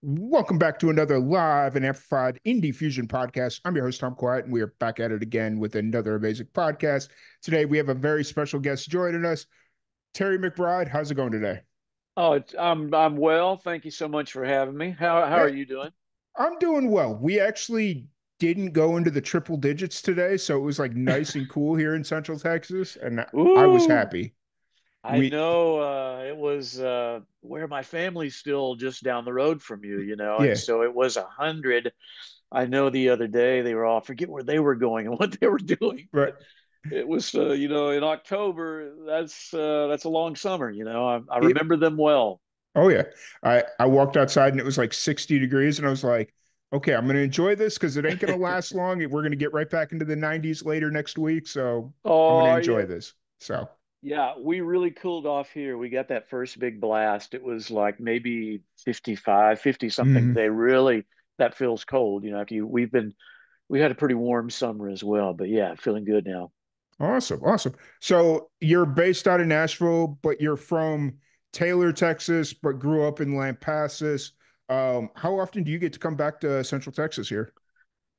Welcome back to another live and amplified indie fusion podcast. I'm your host, Tom Quiet, and we are back at it again with another amazing podcast. Today, we have a very special guest joining us, Terry McBride. How's it going today? Oh, I'm well. Thank you so much for having me. How Hey, are you doing? I'm doing well. We actually didn't go into the triple digits today, so it was like nice and cool here in Central Texas, and I was Ooh, happy. I We, know it was where my family's still just down the road from you, and yeah, so it was 100. I know the other day they were all forget where they were going and what they were doing, right. but it was in October. That's a long summer. I It, remember them well. oh yeah. I walked outside and it was like 60 degrees, and I was like, okay, I'm gonna enjoy this because it ain't gonna last long. We're gonna get right back into the 90s later next week, so I'm gonna Oh enjoy yeah, this. So yeah, we really cooled off here. We got that first big blast. It was like maybe 55, 50 something mhm. today. Really, that feels cold. If we had a pretty warm summer as well, but yeah, feeling good now. Awesome, awesome. So you're based out of Nashville, but you're from Taylor, Texas, but grew up in Lampasas. How often do you get to come back to Central Texas here?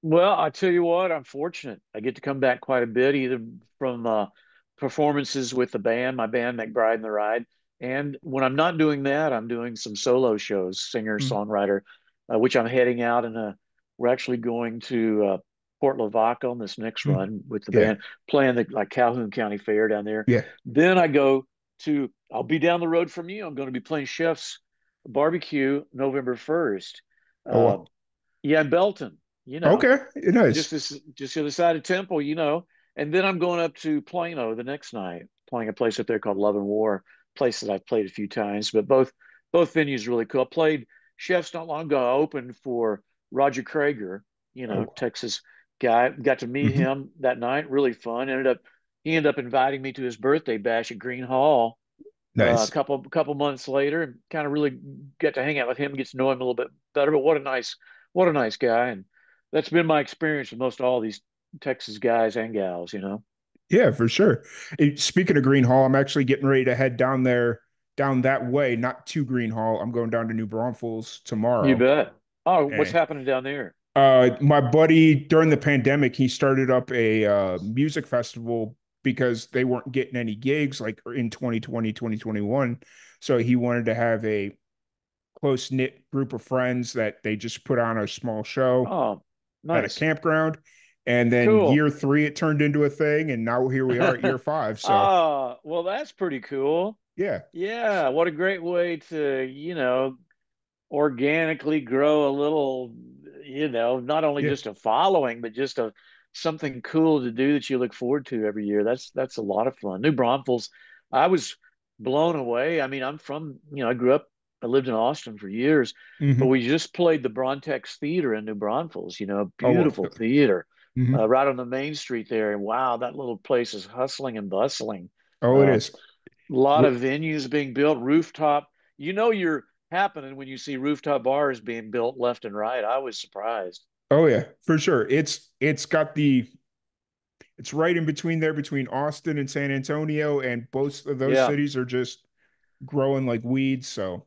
Well, I tell you what, I'm fortunate. I get to come back quite a bit, either from performances with the band, my band, McBride and the Ride. And when I'm not doing that, I'm doing some solo shows, singer, Mm, songwriter, which I'm heading out and we're actually going to Port Lavaca on this next mm. run with the Yeah, band, playing the like Calhoun County Fair down there. yeah. Then I'll be down the road from you. I'm going to be playing Chef's Barbecue November 1st. Oh Uh, well. yeah, in Belton, you know Okay, nice. just the other side of Temple. And then I'm going up to Plano the next night, playing a place up there called Love and War, place that I've played a few times, but both venues really cool. I played Chefs not long ago. I opened for Roger Krager, Oh, Texas guy. Got to meet mhm. him that night. Really fun. He ended up inviting me to his birthday bash at Green Hall a Nice. couple months later, and kind of really get to hang out with him, get to know him a little bit better. But what a nice guy, and that's been my experience with most all these Texas guys and gals. Yeah, for sure. Speaking of Green Hall, I'm actually getting ready to head down there, down that way, not to Green Hall. I'm going down to New Braunfels You tomorrow. bet. Oh, what's And happening down there? my buddy, during the pandemic, he started up a music festival because they weren't getting any gigs like in 2020, 2021. So he wanted to have a close knit group of friends that they just put on a small show Oh, at a nice, campground. And then cool. year three, it turned into a thing. And now here we are at year five. So Well, that's pretty cool. yeah, Yeah, what a great way to, organically grow a little, not only yeah. just a following, but just a something cool to do that you look forward to every year. That's a lot of fun. New Braunfels, I was blown away. I mean, I grew up, I lived in Austin for years, but Hmm. we just played the Brontex Theater in New Braunfels, Oh, well. beautiful theater, Hmm. right on the main street there. And wow, that little place is hustling and bustling. Oh, it Uh, is. a lot We're, of venues being built, rooftop. You're happening when you see rooftop bars being built left and right. I was surprised. oh yeah, for sure. It's got it's right in between there between Austin and San Antonio, and both of those Yeah. cities are just growing like weeds. So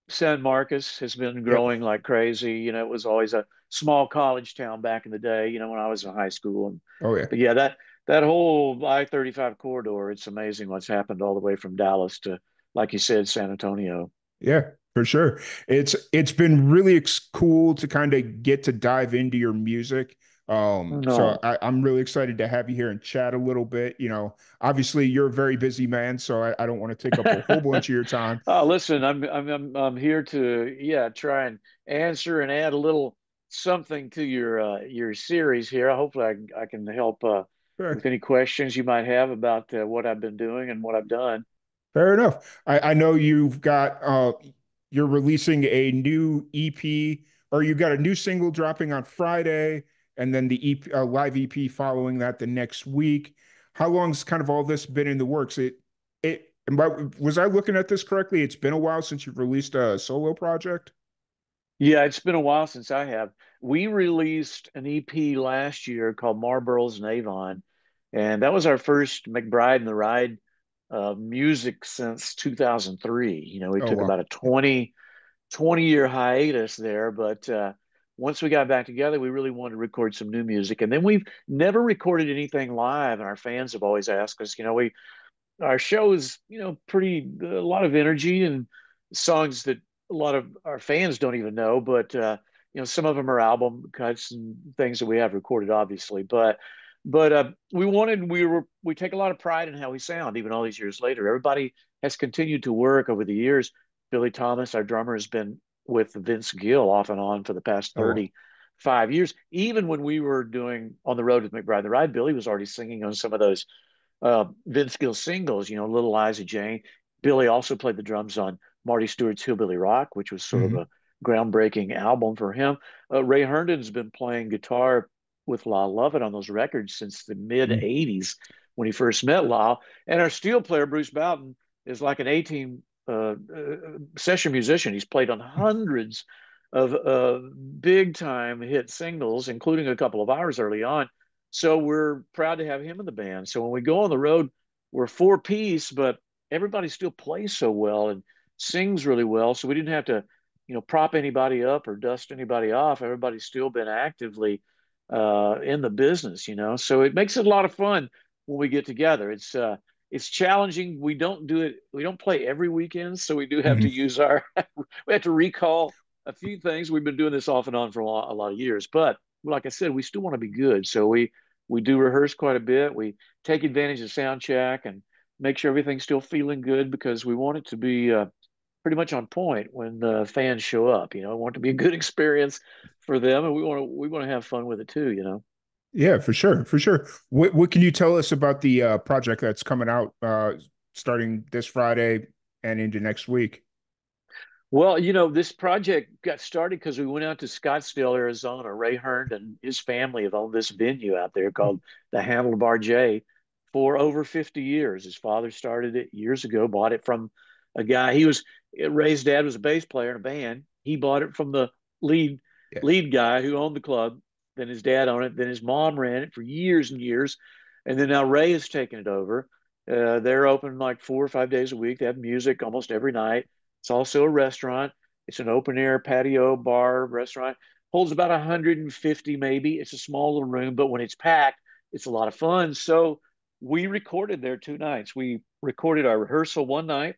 San Marcos has been yep. growing like crazy. It was always a small college town back in the day, when I was in high school. Oh yeah. But yeah, that whole I-35 corridor, it's amazing what's happened all the way from Dallas to, like you said, San Antonio. Yeah, for sure. It's been really cool to kind of get to dive into your music. So No. I'm really excited to have you here and chat a little bit. Obviously you're a very busy man, so I don't want to take up a whole bunch of your time. Oh, listen, I'm here to, yeah, try and answer and add a little something to your series here. Hopefully I can help with Fair, any questions you might have about what I've been doing and what I've done. fair enough. I know you're releasing a new EP, or you got a new single dropping on Friday, and then the EP, live EP following that the next week. How long's kind of all this been in the works? Was I looking at this correctly? It's been a while since you've released a solo project. Yeah, it's been a while since I have. We released an EP last year called Marlboros and Avon, and that was our first McBride and the Ride music since 2003. We Oh took wow. about a 20 20-year hiatus there, but once we got back together, we really wanted to record some new music. And then we've never recorded anything live, and our fans have always asked us, we our show is, pretty a lot of energy and songs that a lot of our fans don't even know, but some of them are album cuts and things that we have recorded, obviously. But we take a lot of pride in how we sound, even all these years later. Everybody has continued to work over the years. Billy Thomas, our drummer, has been with Vince Gill off and on for the past Oh, 35 years. Even when we were doing On the Road with McBride the Ride, Billy was already singing on some of those Vince Gill singles, Little Liza Jane. Billy also played the drums on Marty Stewart's Hillbilly Rock, which was sort of hmm a groundbreaking album for him. Ray Herndon's been playing guitar with Lyle Lovett on those records since the mid 80s when he first met Lyle. And our steel player, Bruce Boughton, is like an 18 session musician. He's played on hundreds of big time hit singles, including a couple of ours early on. So we're proud to have him in the band. So when we go on the road, we're four piece, but everybody still plays so well and sings really well. So we didn't have to, prop anybody up or dust anybody off. Everybody's still been actively in the business, So it makes it a lot of fun when we get together. It's challenging. We don't do it. We don't play every weekend, so we do have hmm to use our. We have to recall a few things. We've been doing this off and on for a lot of years, but like I said, we still want to be good. So we do rehearse quite a bit. We take advantage of sound check and make sure everything's still feeling good because we want it to be pretty much on point when the fans show up. I want it to be a good experience for them, and we want to have fun with it too. Yeah, for sure, for sure. What can you tell us about the project that's coming out starting this Friday and into next week? Well, this project got started because we went out to Scottsdale, Arizona. Ray Hearn and his family have owned this venue out there called the Handlebar J for over 50 years. His father started it years ago, bought it from a guy. Ray's dad was a bass player in a band. He bought it from the lead Yeah. lead guy who owned the club. Then his dad owned it. Then his mom ran it for years and years. And then now Ray has taken it over. They're open like 4 or 5 days a week. They have music almost every night. It's also a restaurant. It's an open air patio bar restaurant. Holds about 150 maybe. It's a small little room, but when it's packed, it's a lot of fun. So we recorded there 2 nights. We recorded our rehearsal one night,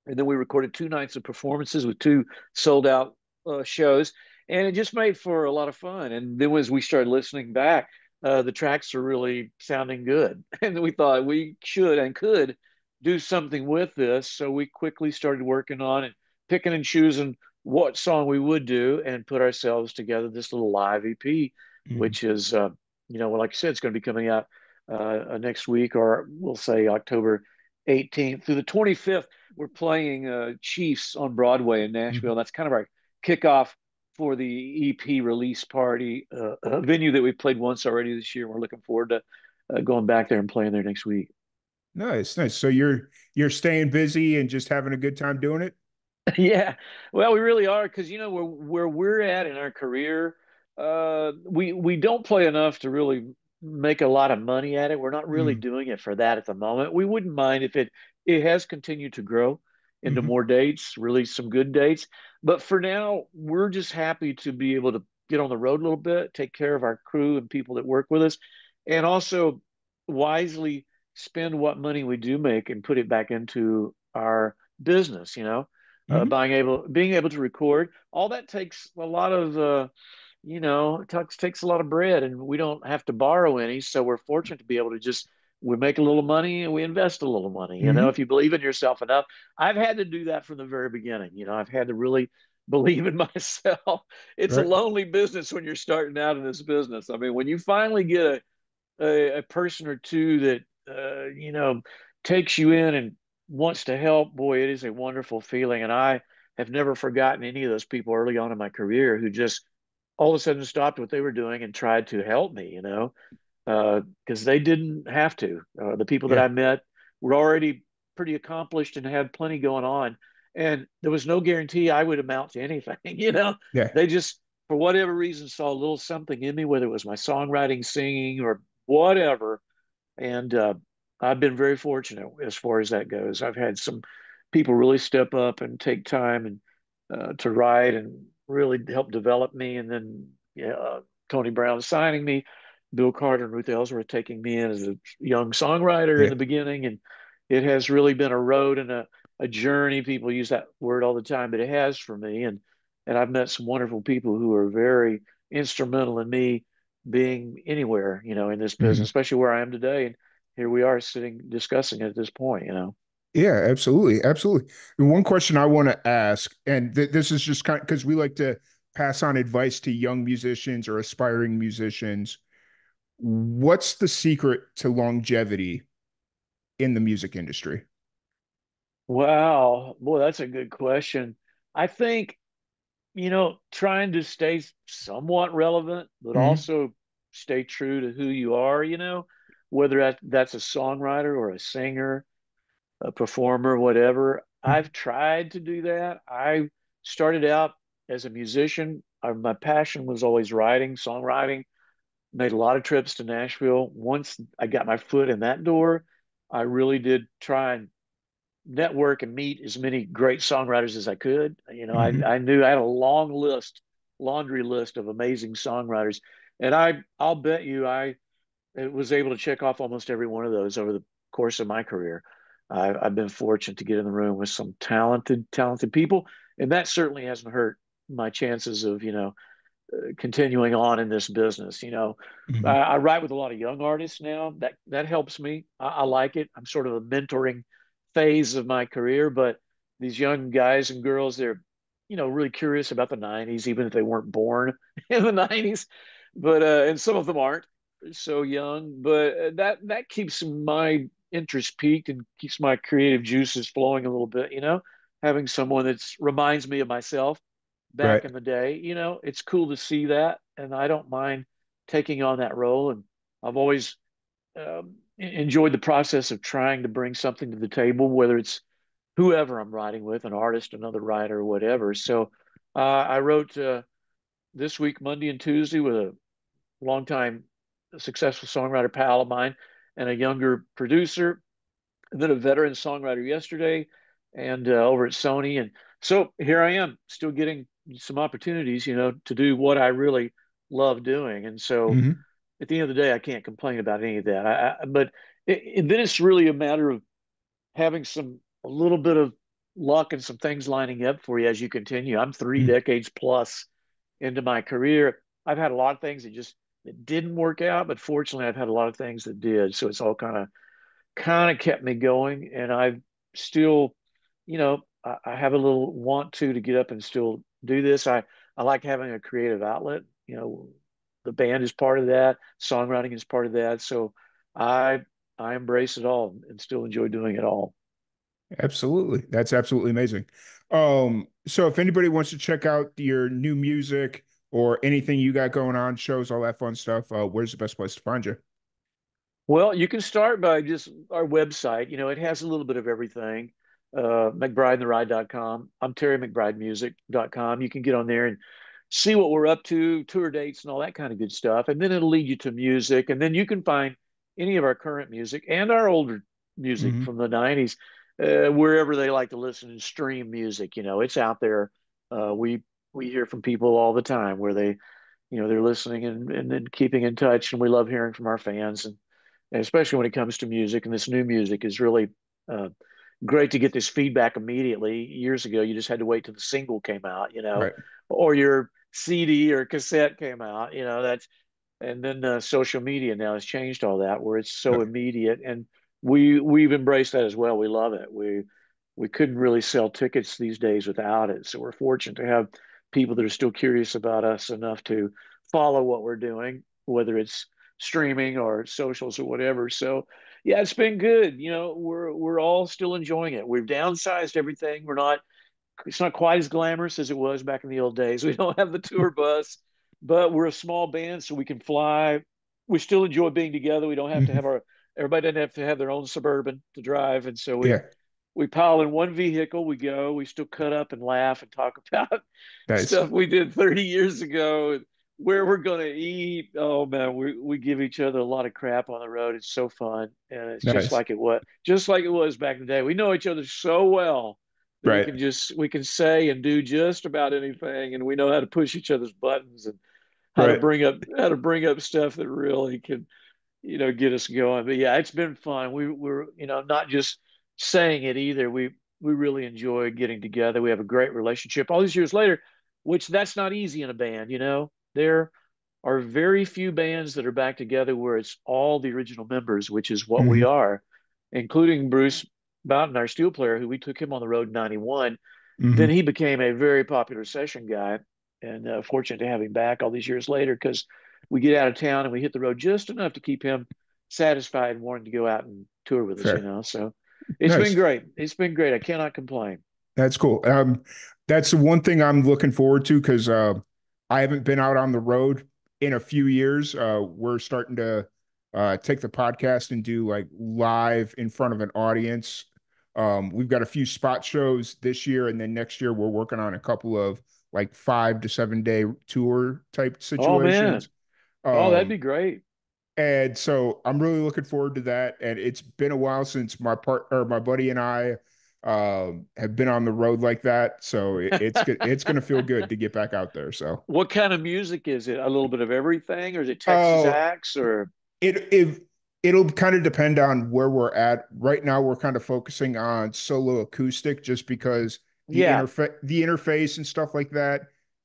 and then we recorded 2 nights of performances with two sold out shows, and it just made for a lot of fun. And then as we started listening back, the tracks are really sounding good, and we thought we should and could do something with this. So we quickly started working on it, picking and choosing what song we would do, and put ourselves together this little live EP, Mhm. which is, well, like I said, it's going to be coming out next week, or we'll say October 18th through the 25th. We're playing Chiefs on Broadway in Nashville. Mhm. That's kind of our kickoff for the EP release party, a venue that we played once already this year. We're looking forward to going back there and playing there next week. Nice, nice. So you're staying busy and just having a good time doing it? Yeah, well, we really are because where we're at in our career, we don't play enough to really make a lot of money at it. We're not really Mm. doing it for that at the moment. We wouldn't mind if it has continued to grow into hmm more dates, release some good dates. But for now, we're just happy to be able to get on the road a little bit, take care of our crew and people that work with us, and also wisely spend what money we do make and put it back into our business. hmm Being able to record, all that takes a lot of takes a lot of bread, and we don't have to borrow any. So we're fortunate to be able to just we make a little money and we invest a little money. hmm If you believe in yourself enough. I've had to do that from the very beginning. I've had to really believe in myself. It's a Right. lonely business when you're starting out in this business. I mean, when you finally get a person or two that takes you in and wants to help, boy, it is a wonderful feeling. And I have never forgotten any of those people early on in my career who just all of a sudden stopped what they were doing and tried to help me, because they didn't have to. The people that Yeah. I met were already pretty accomplished and had plenty going on. And there was no guarantee I would amount to anything, Yeah. They just, for whatever reason, saw a little something in me, whether it was my songwriting, singing, or whatever. And I've been very fortunate as far as that goes. I've had some people really step up and take time and to write and really helped develop me. And then yeah, Tony Brown signing me, Bill Carter and Ruth Ellsworth taking me in as a young songwriter in Yeah. the beginning. And it has really been a road and a journey. People use that word all the time, but it has for me. And I've met some wonderful people who are very instrumental in me being anywhere, in this business, Mhm. especially where I am today. And here we are sitting discussing it at this point. Yeah, absolutely. Absolutely. And one question I want to ask, and this is just kind of because we like to pass on advice to young musicians or aspiring musicians. What's the secret to longevity in the music industry? Wow. Boy, that's a good question. I think, trying to stay somewhat relevant, but Hmm. also stay true to who you are, whether that's a songwriter or a singer, a performer, whatever. I've tried to do that. I started out as a musician. My passion was always writing, songwriting, made a lot of trips to Nashville. Once I got my foot in that door, I really did try and network and meet as many great songwriters as I could. Hmm. I knew I had a long list, laundry list of amazing songwriters, and I'll bet you I was able to check off almost every one of those over the course of my career. I've been fortunate to get in the room with some talented people, and that certainly hasn't hurt my chances of continuing on in this business. Hmm. I write with a lot of young artists now. That helps me. I like it. I'm sort of a mentoring phase of my career, but these young guys and girls, they're really curious about the '90s, even if they weren't born in the '90s. But and some of them aren't so young, but that keeps my interest peaked and keeps my creative juices flowing a little bit. Having someone that reminds me of myself Right. back in the day. It's cool to see that, and I don't mind taking on that role. And I've always enjoyed the process of trying to bring something to the table, whether it's whoever I'm writing with, an artist, another writer, or whatever. So I wrote this week, Monday and Tuesday, with a longtime successful songwriter pal of mine and a younger producer, and then a veteran songwriter yesterday, and over at Sony. And so here I am, still getting some opportunities, to do what I really love doing. And so Hmm. at the end of the day, I can't complain about any of that. But then it's really a matter of having a little bit of luck and some things lining up for you as you continue. I'm 3 decades plus into my career. I've had a lot of things that didn't work out, but fortunately, I've had a lot of things that did. So it's all kind of kept me going. And I've still, I have a little want to get up and still do this. I like having a creative outlet. The band is part of that, songwriting is part of that. So I I embrace it all and still enjoy doing it all. Absolutely. That's absolutely amazing. So if anybody wants to check out your new music or anything you got going on, shows, all that fun stuff, where's the best place to find you? Well, you can start by just our website. It has a little bit of everything. McBrideandtheride.com. I'm TerryMcBrideMusic.com. You can get on there and see what we're up to, tour dates, and all that kind of good stuff. And then it'll lead you to music. And then you can find any of our current music and our older music Hmm. from the '90s, wherever they like to listen and stream music. It's out there. We hear from people all the time where they're listening and then keeping in touch, and we love hearing from our fans. And especially when it comes to music. And this new music is really uh, great to get this feedback immediately. Years ago, you just had to wait till the single came out, Right. or your CD or cassette came out. That's and then social media now has changed all that, where it's so Right. immediate, and we've embraced that as well. We love it. We couldn't really sell tickets these days without it, so we're fortunate to have people that are still curious about us enough to follow what we're doing, whether it's streaming or socials or whatever. So yeah, it's been good. We're all still enjoying it. We've downsized everything. It's not quite as glamorous as it was back in the old days. We don't have the tour bus, but we're a small band, so we can fly. We still enjoy being together. We don't have to Hmm. have everybody doesn't have to have their own Suburban to drive. And so we Yeah. we pile in one vehicle, we go, we still cut up and laugh and talk about Nice. stuff we did 30 years ago and where we're going to eat. Oh man, we give each other a lot of crap on the road. It's so fun. And it's Nice. just like it was back in the day. We know each other so well that Right. we can say and do just about anything, and we know how to push each other's buttons and Right. how to bring up stuff that really can get us going. But yeah, it's been fun. We're not just saying it either. We really enjoy getting together. We have a great relationship all these years later, which that's not easy in a band. There are very few bands that are back together where it's all the original members, which is what we Hmm. are, including Bruce Boughton, our steel player, who we took him on the road in '91. Then Hmm. he became a very popular session guy, and fortunate to have him back all these years later because we get out of town and we hit the road just enough to keep him satisfied and wanting to go out and tour with us. Fair. So it's been Nice. great. It's been great. I cannot complain. That's cool. That's the one thing I'm looking forward to because I haven't been out on the road in a few years. We're starting to take the podcast and do like live in front of an audience. We've got a few spot shows this year, and then next year we're working on a couple of like 5 to 7 day tour type Oh man. situations. Oh, that'd Um, be great. and so I'm really looking forward to that. And it's been a while since my buddy and I have been on the road like that. So it's gonna feel good to get back out there. So What kind of music is it? A little bit of everything, or is it Texas uh acts, or it it'll kind of depend on where we're at. Right now we're kind of focusing on solo acoustic just because yeah, the interface and stuff like that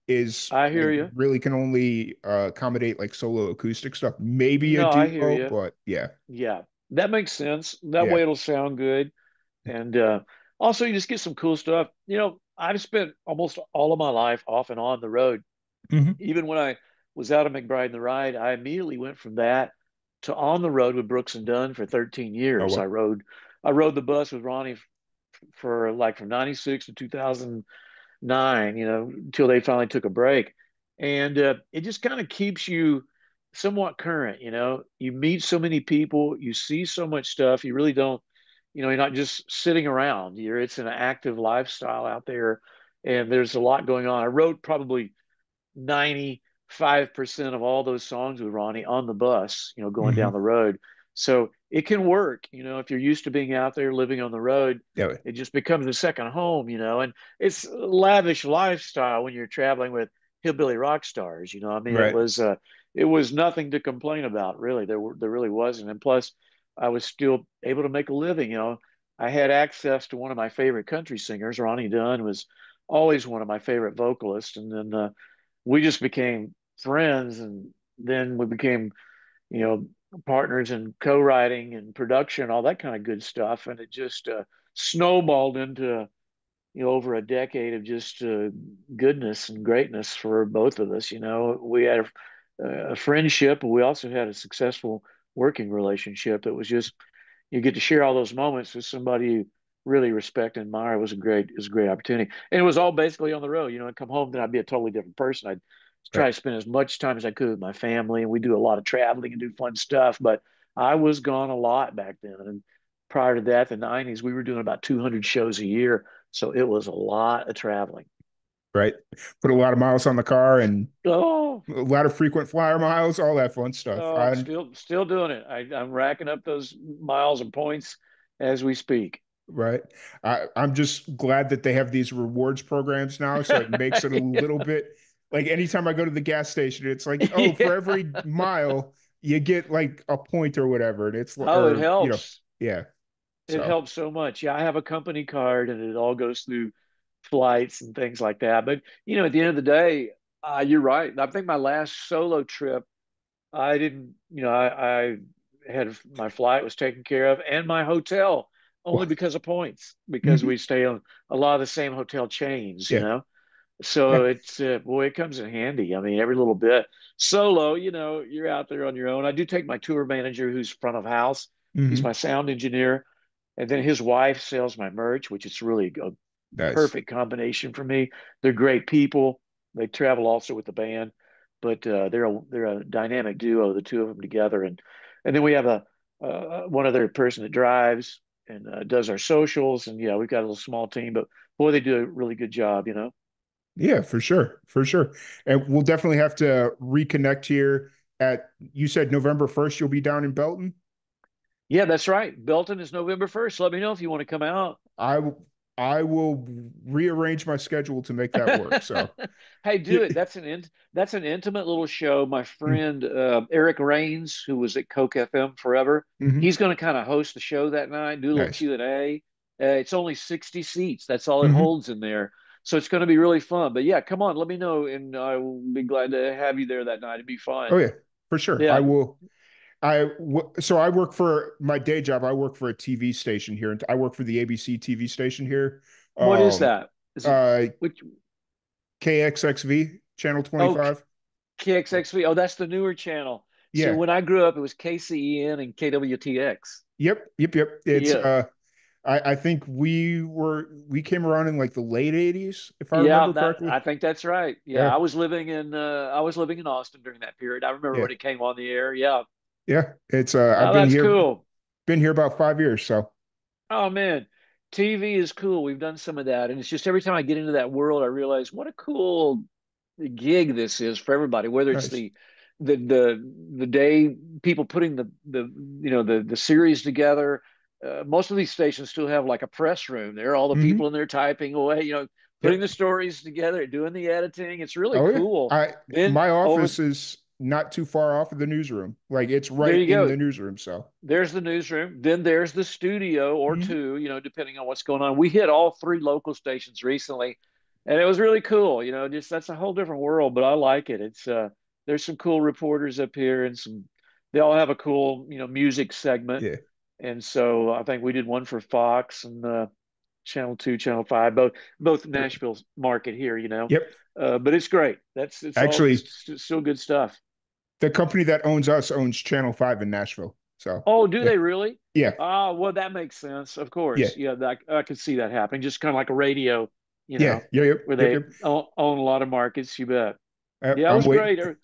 is I like hear you. really can only accommodate like solo acoustic stuff. Maybe a No, I hear duo, you. but yeah. Yeah, that makes sense. That Yeah. way it'll sound good. And also, you just get some cool stuff. I've spent almost all of my life off and on the road. Hmm. Even when I was out of McBride and the Ride, I immediately went from that to on the road with Brooks and Dunn for 13 Oh years. well. I rode the bus with Ronnie for like from '96 to 2009, until they finally took a break. And it just kind of keeps you somewhat current. You meet so many people, you see so much stuff. You really don't, you're not just sitting around. It's an active lifestyle out there, and there's a lot going on. I wrote probably 95% of all those songs with Ronnie on the bus, going Hmm. down the road. So it can work, if you're used to being out there living on the road, Yeah. it just becomes a second home, and it's a lavish lifestyle when you're traveling with hillbilly rock stars, I mean, Right. it was nothing to complain about, really. There really wasn't. And plus I was still able to make a living, I had access to one of my favorite country singers. Ronnie Dunn was always one of my favorite vocalists. And then we just became friends, and then we became you know partners in co-writing and production, all that kind of good stuff, and it just snowballed into over a decade of just goodness and greatness for both of us. We had a friendship, but we also had a successful working relationship that was just, you get to share all those moments with somebody you really respect and admire. It was a great opportunity. And it was all basically on the road. I'd come home, then I'd be a totally different person. I'd try Right. to spend as much time as I could with my family, and we do a lot of traveling and do fun stuff. But I was gone a lot back then. And prior to that, the '90s, we were doing about 200 shows a year. So it was a lot of traveling. Right. Put a lot of miles on the car and Oh, a lot of frequent flyer miles, all that fun stuff. oh, still doing it. I'm racking up those miles and points as we speak. Right. I'm just glad that they have these rewards programs now. So it makes it a Yeah. little bit like anytime I go to the gas station, it's like, oh, Yeah. for every mile you get like a point or whatever. And it's, Oh, it or, helps. yeah. It So, helps so much. Yeah, I have a company card, and it all goes through flights and things like that. But at the end of the day, you're right. I think my last solo trip, I didn't, I had my flight was taken care of, and my hotel, only well, because of points, because mhm, we stay on a lot of the same hotel chains. yeah. So Yeah. it's boy, it comes in handy. I mean, every little bit. Solo, you're out there on your own. I do take my tour manager, who's front of house. He's Hmm. my sound engineer, and then his wife sells my merch, which is really a Nice. perfect combination for me. They're great people. They travel also with the band, but they're a dynamic duo, the two of them together. And then we have a one other person that drives and does our socials. And yeah, we've got a little small team, but boy, they do a really good job. Yeah, for sure. For sure. And we'll definitely have to reconnect here you said November 1st, you'll be down in Belton. Yeah, that's right. Belton is November 1st. Let me know if you want to come out. I I will rearrange my schedule to make that work. So, Hey, yeah. do it. That's an intimate little show. My Mm, friend Eric Rains, who was at Coke FM forever, mhm. he's going to kind of host the show that night, do a little Nice. Q&A. It's only 60 seats. That's all it Hmm. holds in there. So it's going to be really fun. But yeah, come on, let me know, and I will be glad to have you there that night. It'd be Oh fun. yeah, for sure. I Yeah. will. So I work for my day job. I work for a TV station here. I work for the ABC TV station here. What is Um, that? Is it uh, which? KXXV channel Oh, 25. KXXV. Oh, that's the newer channel. See, Yeah. when I grew up, it was KCEN and KWTX. Yep. It's Yeah. I think we came around in like the late 80s, if I Yeah, remember that correctly. I think that's right. Yeah, Yeah. I was living in Austin during that period. I remember Yeah. when it came on the air. Yeah. Yeah. It's I've Oh, that's cool. been here about 5 years, so Oh man, TV is cool. We've done some of that, and it's just every time I get into that world, I realize what a cool gig this is for everybody. Whether it's nice. the day people putting the series together. Most of these stations still have like a press room. There are all the Hmm. people in there typing away, putting the Yep. stories together, doing the editing. It's really Oh yeah. cool. I Then My over office is not too far off of the newsroom. Like it's there right you in go. the newsroom. So There's the newsroom. Then there's the studio or mhm. two, depending on what's going on. We hit all three local stations recently, and it was really cool. Just that's a whole different world, but I like it. It's there's some cool reporters up here, and they all have a cool, music segment. Yeah. And so I think we did one for Fox and Channel 2, Channel 5, both Nashville's market here. Yep. But it's great. It's all Actually, still good stuff. the company that owns us owns Channel 5 in Nashville. So Oh, do yeah. they really? Yeah. Ah, well, that makes sense. Of Yeah. course. Yeah, I could see that happening. Just kind of like a radio, Yeah. Yeah. where Yep. they Yep. own a lot of markets. You bet. Yeah, it I'm was waiting. great.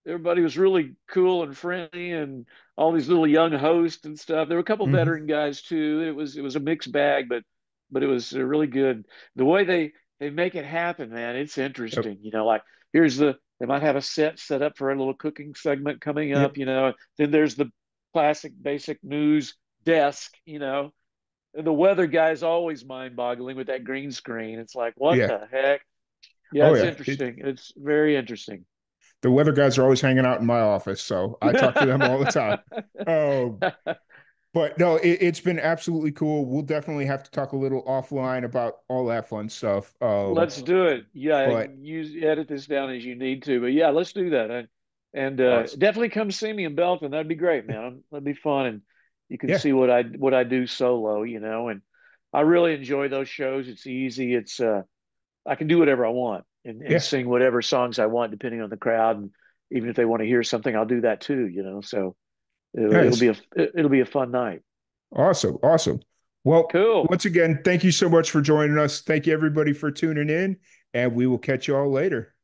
Everybody was really cool and friendly, and all these little young hosts and stuff. There were a couple Hmm. veteran guys too. It was a mixed bag, but it was really good. The way they make it happen, man, it's Yep. interesting. Like they might have a set up for a little cooking segment coming up. Yep. Then there's the classic basic news desk. And the weather guy's always mind-boggling with that green screen. It's like, what Yeah. the heck? Yeah, Oh it's yeah. interesting. It's very interesting. The weather guys are always hanging out in my office, so I talk to them all the time. Oh, but no, it's been absolutely cool. We'll definitely have to talk a little offline about all that fun stuff. Let's do it. Yeah, But use edit this down as you need to. But yeah, let's do that. And awesome. definitely come see me in Belton. That'd be great, man. That'd be fun, and you can Yeah. see what I do solo. And I really enjoy those shows. It's easy. It's I can do whatever I want and Yeah. sing whatever songs I want depending on the crowd, and even if they want to hear something, I'll do that too. So Nice. it'll be a fun night. Awesome. Well, Cool. once again, thank you so much for joining us. Thank you everybody for tuning in, and we will catch you all later.